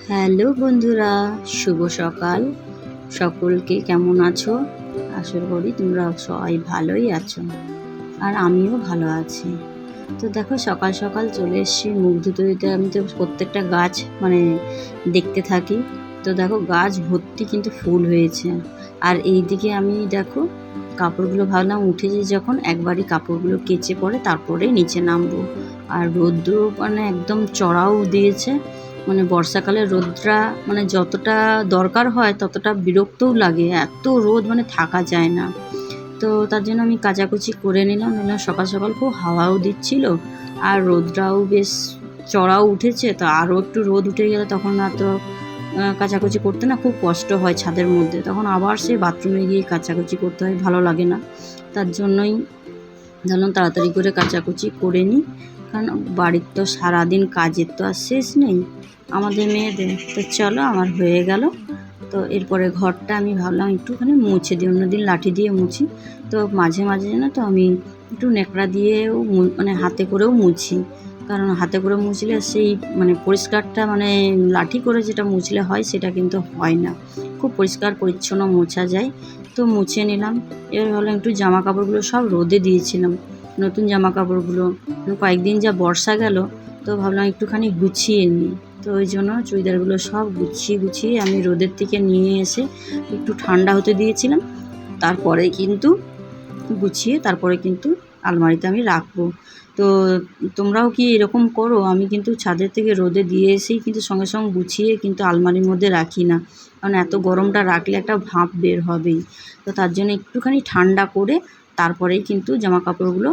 Hello বন্ধুরা, শুভ সকাল। সকলকে কেমন আছো? আশা করি তোমরা সবাই ভালোই আছো, আর আমিও ভালো আছি। তো দেখো, সকাল সকাল চলে এসেছি মুখ ধুতে ধুতে। আমি তো প্রত্যেকটা গাছ দেখতে থাকি। তো দেখো, গাছ ভর্তি কিন্তু ফুল হয়েছে। আর এই দিকে আমি দেখো কাপড়গুলো ভাবলাম উঠেছি যখন, একবারই কাপড়গুলো কেচে পরে তারপরে নিচে নামবো। আর রৌদ্র একদম চড়াও দিয়েছে। বর্ষাকালে রোদটা যতটা দরকার হয় ততটা বিরক্তও লাগে, এত রোদ থাকা যায় না। তো তার জন্য আমি কাচাকুচি করে নিলাম। সকাল সকাল খুব হাওয়াও দিচ্ছিল, আর রোদটাও বেশ চড়াও উঠেছে। তো আরও একটু রোদ উঠে গেলে তখন আর তো কাচাকুচি করতে না খুব কষ্ট হয় ছাদের মধ্যে, তখন আবার সেই বাথরুমে গিয়ে কাচাকুচি করতে হয়, ভালো লাগে না। তার জন্যই ধরুন তাড়াতাড়ি করে কাচাকুচি করে নিই, কারণ বাড়ির তো সারাদিন কাজের তো আর শেষ নেই আমাদের মেয়েদের। তো চলো, আমার হয়ে গেল। তো এরপরে ঘরটা আমি ভাবলাম একটুখানি মুছে দিই, অন্যদিন লাঠি দিয়ে মুছি, তো মাঝে মাঝে না তো আমি একটু ন্যাকড়া দিয়েও হাতে করেও মুছি। কারণ হাতে করে মুছলে সেই পরিষ্কারটা লাঠি করে যেটা মুছলে হয় সেটা কিন্তু হয় না, খুব পরিষ্কার পরিচ্ছন্ন মোছা যায়। তো মুছে নিলাম। এবার ভাবলাম একটু জামা কাপড়গুলো সব রোদে দিয়েছিলাম, নতুন জামা কাপড়গুলো কয়েকদিন যা বর্ষা গেল, তো ভাবলাম একটুখানি গুছিয়ে নিই। তো ওই জন্য চুড়িদারগুলো সব গুছিয়ে গুছিয়ে আমি রোদের থেকে নিয়ে এসে একটু ঠান্ডা হতে দিয়েছিলাম। তারপরে কিন্তু গুছিয়ে তারপরে কিন্তু আলমারিতে আমি রাখবো। তো তোমরাও কি এরকম করো? আমি কিন্তু ছাদের থেকে রোদে দিয়ে এসেই কিন্তু সঙ্গে সঙ্গে গুছিয়ে কিন্তু আলমারির মধ্যে রাখি না, কারণ এত গরমটা রাখলে একটা ভাপ বের হবেই। তো তার জন্য একটুখানি ঠান্ডা করে তারপরেই কিন্তু জামা কাপড়গুলো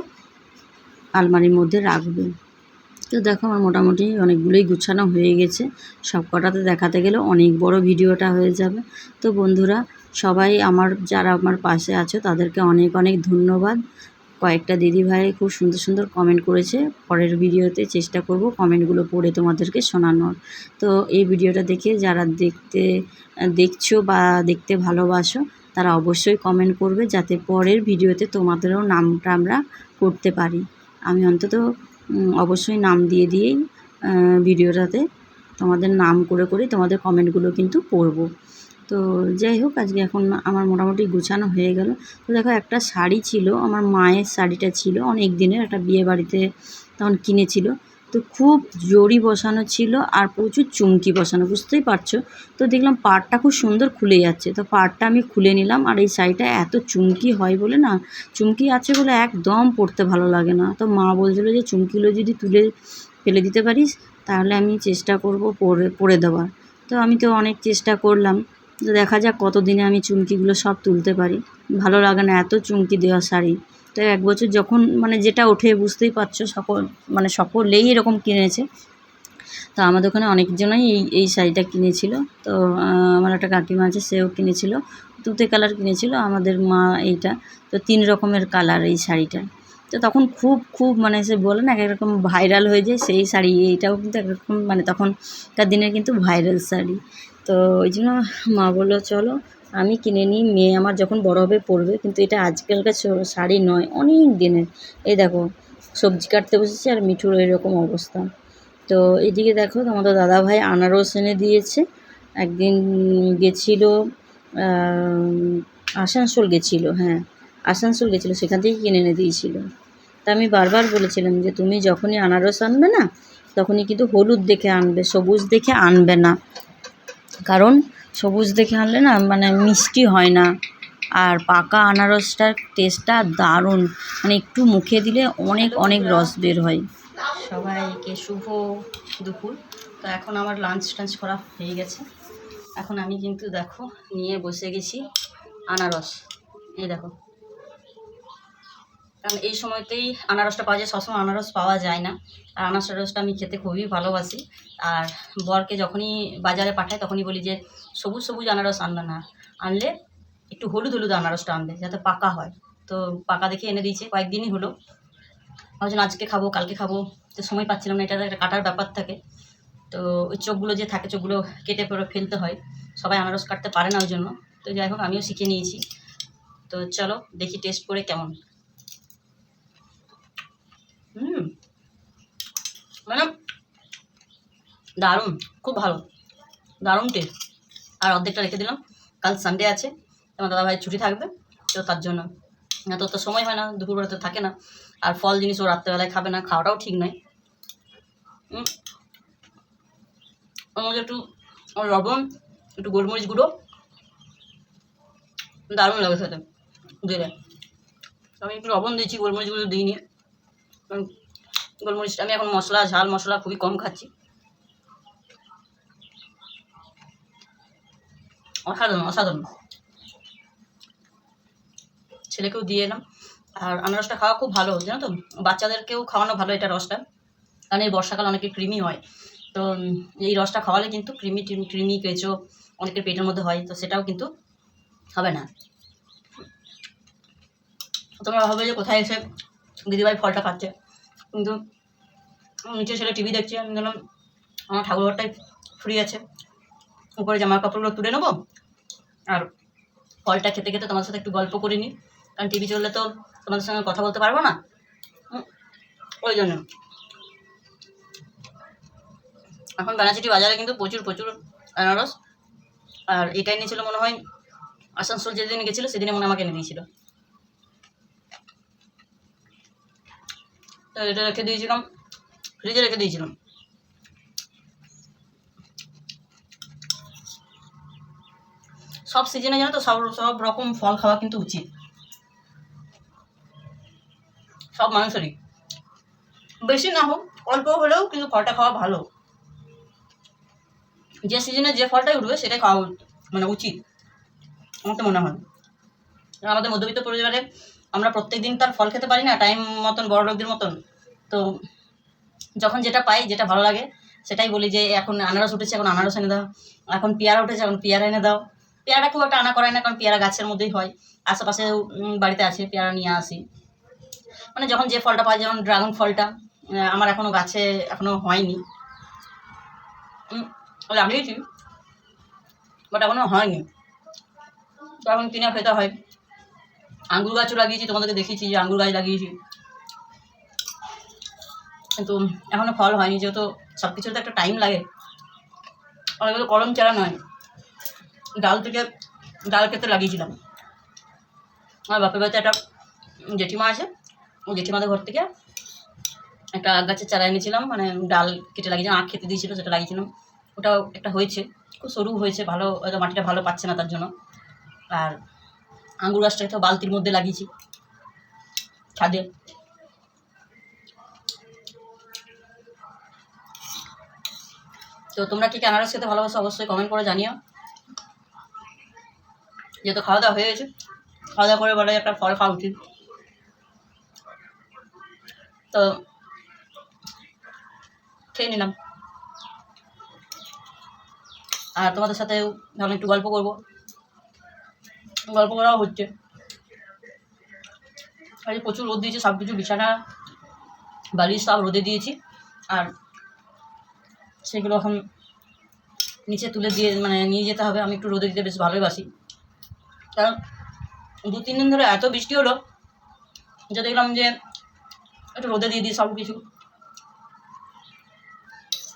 আলমারির মধ্যে রাখবে। তো দেখো, আমার মোটামুটি অনেকগুলোই গুছানো হয়ে গেছে। সব কটাতে দেখাতে গেলে অনেক বড় ভিডিওটা হয়ে যাবে। তো বন্ধুরা, সবাই যারা আমার পাশে আছো তাদেরকে অনেক অনেক ধন্যবাদ। কয়েকটা দিদিভাই খুব সুন্দর সুন্দর কমেন্ট করেছে। পরের ভিডিওতে চেষ্টা করব কমেন্টগুলো পড়ে তোমাদেরকে শোনানোর। তো এই ভিডিওটা দেখে যারা দেখছো বা দেখতে ভালোবাসো, তারা অবশ্যই কমেন্ট করবে, যাতে পরের ভিডিওতে তোমাদেরও নামটা আমরা করতে পারি। আমি অন্তত অবশ্যই নাম দিয়ে দিয়েই ভিডিওটাতে তোমাদের নাম করে করে তোমাদের কমেন্টগুলো কিন্তু পড়ব। তো যাই হোক, আজকে এখন আমার মোটামুটি গুছানো হয়ে গেল। তো দেখো, একটা শাড়ি ছিল, আমার মায়ের শাড়িটা ছিল অনেক দিনের, একটা বিয়ে বাড়িতে তখন কিনেছিল। তো খুব জরি বসানো ছিল আর প্রচুর চুমকি বসানো, বুঝতেই পারছো। তো দেখলাম পাড়টা খুব সুন্দর খুলে যাচ্ছে, তো পাড়টা আমি খুলে নিলাম। আর এই শাড়িটা এত চুমকি হয় বলে না, চুমকি আছে বলে একদম পরতে ভালো লাগে না। তো মা বলছিল যে চুমকিগুলো যদি তুলে ফেলে দিতে পারিস তাহলে আমি চেষ্টা করব পরে দেওয়ার। তো আমি তো অনেক চেষ্টা করলাম, তো দেখা যাক কতদিনে আমি চুমকিগুলো সব তুলতে পারি। ভালো লাগে না এত চুমকি দেওয়া শাড়ি। তো এক বছর যখন যেটা ওঠে, বুঝতেই পারছো, সকলেই এরকম কিনেছে। তো আমাদের ওখানে অনেকজনই এই শাড়িটা কিনেছিল। তো আমার একটা কাকিমা আছে, সেও কিনেছিল, তুতে কালার কিনেছিল। আমাদের মা এইটা, তো 3 রকমের কালার এই শাড়িটা। তো তখন খুব খুব সে বলে না, এক রকম ভাইরাল হয়ে যায় সেই শাড়ি। এইটাও কিন্তু একরকম তখনকার দিনের কিন্তু ভাইরাল শাড়ি। তো ওই জন্য মা বললো চলো আমি কিনে নিই, মেয়ে আমার যখন বড় হবে পরবে। কিন্তু এটা আজকালকার শাড়ি নয়, অনেক দিনের। এই দেখো, সবজি কাটতে বসেছে আর মিঠুর এরকম অবস্থা। তো এদিকে দেখো, তোমাদের দাদাভাই আনারস এনে দিয়েছে। একদিন গেছিলো আসানসোল গেছিলো, হ্যাঁ আসানসোল গেছিলো, সেখান থেকে কিনে এনে দিয়েছিল। তা আমি বারবার বলেছিলাম যে তুমি যখনই আনারস আনবে না, তখনই কিন্তু হলুদ দেখে আনবে, সবুজ দেখে আনবে না। কারণ সবুজ দেখে আনলে না মিষ্টি হয় না। আর পাকা আনারসটার টেস্টটা দারুণ, একটু মুখে দিলে অনেক অনেক রস বের হয়। সবাইকে শুভ দুপুর। তো এখন আমার লাঞ্চ টাঞ্চ করা হয়ে গেছে। এখন আমি কিন্তু দেখো নিয়ে বসে গেছি আনারস। এই দেখো, কারণ এই সময়তেই আনারসটা পাওয়া যায়, সবসময় আনারস পাওয়া যায় না। আর আনারসটা আমি খেতে খুবই ভালোবাসি। আর বরকে যখনই বাজারে পাঠাই তখনই বলি যে সবুজ সবুজ আনারস আনবে না, আনলে একটু হলুদ হলুদ আনারসটা আনবে, যাতে পাকা হয়। তো পাকা দেখে এনে দিয়েছে, কয়েকদিনই হলো। ভাবছিলাম আজকে খাবো কালকে খাবো, তো সময় পাচ্ছিলাম না, এটা একটা কাটার ব্যাপার থাকে। তো ওই চোখগুলো যে থাকে, চোখগুলো কেটে পরে ফেলতে হয়, সবাই আনারস কাটতে পারে না ওই জন্য। তো যাই হোক, আমিও শিখে নিয়েছি। তো চলো দেখি টেস্ট করে কেমন। দারুণ, খুব ভালো। দারুণ টেস্ট। আর অর্ধেকটা রেখে দিলাম, কাল সানডে আছে, আমার দাদাভাই ছুটি থাকবে, তো তার জন্য। তো সময় হয় না, দুপুরবেলাতে থাকে না, আর ফল জিনিস ও রাত্রেবেলায় খাবে না, খাওয়াটাও ঠিক নয়। ওর মধ্যে একটু লবণ, একটু গোলমরিচ গুঁড়ো, দারুণ লাগে খেতে দিলে। আমি একটু লবণ দিয়েছি, গোলমরিচ গুঁড়ো দিইনি, কারণ গোলমরিচটা আমি এখন মশলা, ঝাল মশলা খুবই কম খাচ্ছি। অসাধারণ অসাধারণ। ছেলেকেও দিয়ে এলাম। আর আনারসটা খাওয়া খুব ভালো, জানো তো, বাচ্চাদেরকেও খাওয়ানো ভালো এটা রসটা, কারণ এই বর্ষাকাল অনেকে কৃমি হয়, তো এই রসটা খাওয়ালে কিন্তু কৃমি কেঁচো অনেকের পেটের মধ্যে হয়, তো সেটাও কিন্তু হবে না। তোমরা ভাবে যে কোথায় এসে দিদিভাই ফলটা খাচ্ছে, কিন্তু নিচে ছেলে টিভি দেখছে, আমি বললাম আমার ঠাকুরঘরটাই ফ্রি আছে, উপরে জামা কাপড়গুলো তুলে নেবো আর ফলটা খেতে খেতে তোমাদের সাথে একটু গল্প করে নিই, কারণ টিভি চললে তো তোমাদের সঙ্গে কথা বলতে পারবো না, ওই জন্য। এখন বানাচিটি বাজারে কিন্তু প্রচুর প্রচুর আনারস, আর এটাই নিয়েছিল মনে হয় আসানসোল, যেদিন গেছিলো সেদিনে মনে আমাকে এনে দিয়েছিল, তো এটা রেখে দিয়েছিলাম, ফ্রিজে রেখে দিয়েছিলাম। সব সিজনে জানো তো সব রকম ফল খাওয়া কিন্তু উচিত সব মানুষেরই, বেশি না হোক অল্প হলেও কিন্তু ফলটা খাওয়া ভালো। যে সিজনে যে ফলটাই উঠবে সেটাই খাওয়া মানে উচিত, আমার তো মনে হয়। আমাদের মধ্যবিত্ত পরিবারে আমরা প্রত্যেক দিন তার ফল খেতে পারি না টাইম মতন, বড় লোকদের মতন, তো যখন যেটা পাই, যেটা ভালো লাগে সেটাই বলি, যে এখন আনারস উঠেছে এখন আনারস এনে দাও, এখন পেয়ারা উঠেছে এখন পেয়ারা এনে দাও। পেয়ারা খুব একটা আনা করায় না, কারণ পেয়ারা গাছের মধ্যেই হয়, আশেপাশে বাড়িতে আছে, পেয়ারা নিয়ে আসি। মানে যখন যে ফলটা পাই, যেমন ড্রাগন ফলটা আমার এখনও গাছে এখনও হয়নি, লাগিয়েছি বাট এখনও হয়নি, তো এখন কিনে খেতে হয়। আঙ্গুর গাছও লাগিয়েছি, তোমাদেরকে দেখিয়েছি যে আঙ্গুর গাছ লাগিয়েছি, কিন্তু এখনও ফল হয়নি, যেহেতু সব কিছুর তো একটা টাইম লাগে। অনেকগুলো কলম চারা নয়, ডাল থেকে ডাল কেটে লাগিয়েছিলাম। আমার বাপের বাড়িতে একটা জেঠিমা আছে, ওই জেঠিমাদের ঘর থেকে একটা আখ গাছের চারা এনেছিলাম, মানে ডাল কেটে লাগিয়েছিলাম, আখ খেতে দিয়েছিল, সেটা লাগিয়েছিলাম, ওটাও একটা হয়েছে, খুব সরু হয়েছে, ভালো, হয়তো মাটিটা ভালো পাচ্ছে না তার জন্য। আর আঙ্গুর গাছটাকে তো বালতির মধ্যে লাগিয়েছি ছাদে। তো তোমরা কি আনারস খেতে ভালোবাসো অবশ্যই কমেন্ট করে জানিও। যেহেতু খাওয়া দাওয়া হয়ে গেছে, খাওয়া দাওয়া করে বলে একটা ফল খাওয়া উচিত, তো খেয়ে নিলাম। আর তোমাদের সাথে ভালো একটু গল্প করবো, গল্প করাও হচ্ছে। আজ প্রচুর রোদ দিয়েছে, সব কিছু বিছানা বালিশ সব রোদে দিয়েছি, আর সেগুলো এখন নিচে তুলে দিয়ে মানে নিয়ে যেতে হবে। আমি একটু রোদে দিতে বেশ ভালোবাসি, কারণ 2-3 দিন ধরে এত বৃষ্টি হলো যে দেখলাম যে একটু রোদে দিয়ে দিই সব কিছু।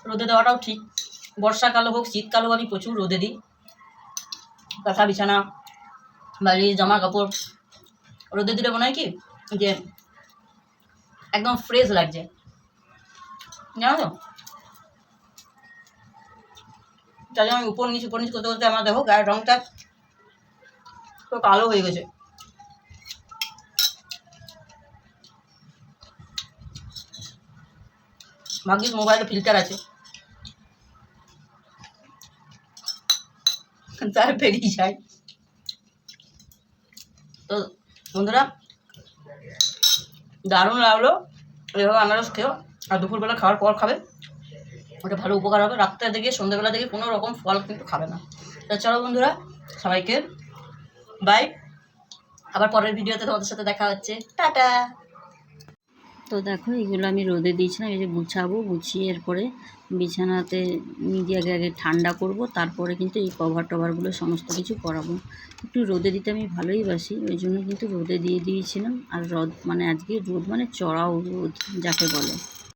রোদে দেওয়াটাও ঠিক, বর্ষাকাল হোক শীতকাল হোক আমি প্রচুর রোদে দিই, কাঁথা বিছানা বালিশ জামা কাপড় রোদে দিলে মনে হয় কি যে একদম ফ্রেশ লাগছে, জানো তো। তাহলে আমি উপর নিচ করতে করতে আমার দেখো গায়ের রঙটা তো কালো হয়ে গেছে। ভাগ্যিস মোবাইলে ফিল্টার আছে, তার বেরিয়ে যায়। তো বন্ধুরা দারুণ লাগলো, এভাবে আনারস খেও, আর দুপুরবেলা খাওয়ার পর খাবে, ওটা ভালো উপকার হবে। রাত্রে দিকে সন্ধ্যাবেলা দিকে কোনো রকম ফল কিন্তু খাবে না। তো চলো বন্ধুরা, সবাইকে বাই, আবার পরের ভিডিওতে তোমাদের সাথে দেখা হচ্ছে, টাটা। তো দেখো এগুলো আমি রোদে দিয়েছিলাম, এই যে গুছাবো, গুছিয়ে এরপরে বিছানাতে নিজে আগে ঠান্ডা করব, তারপরে কিন্তু এই কভার টভারগুলো সমস্ত কিছু করাবো। একটু রোদে দিতে আমি ভালোই বাসি, ওই জন্য কিন্তু রোদে দিয়ে দিয়েছিলাম। আর রোদ মানে আজকে রোদ মানে চড়াও রোদ যাকে বলে।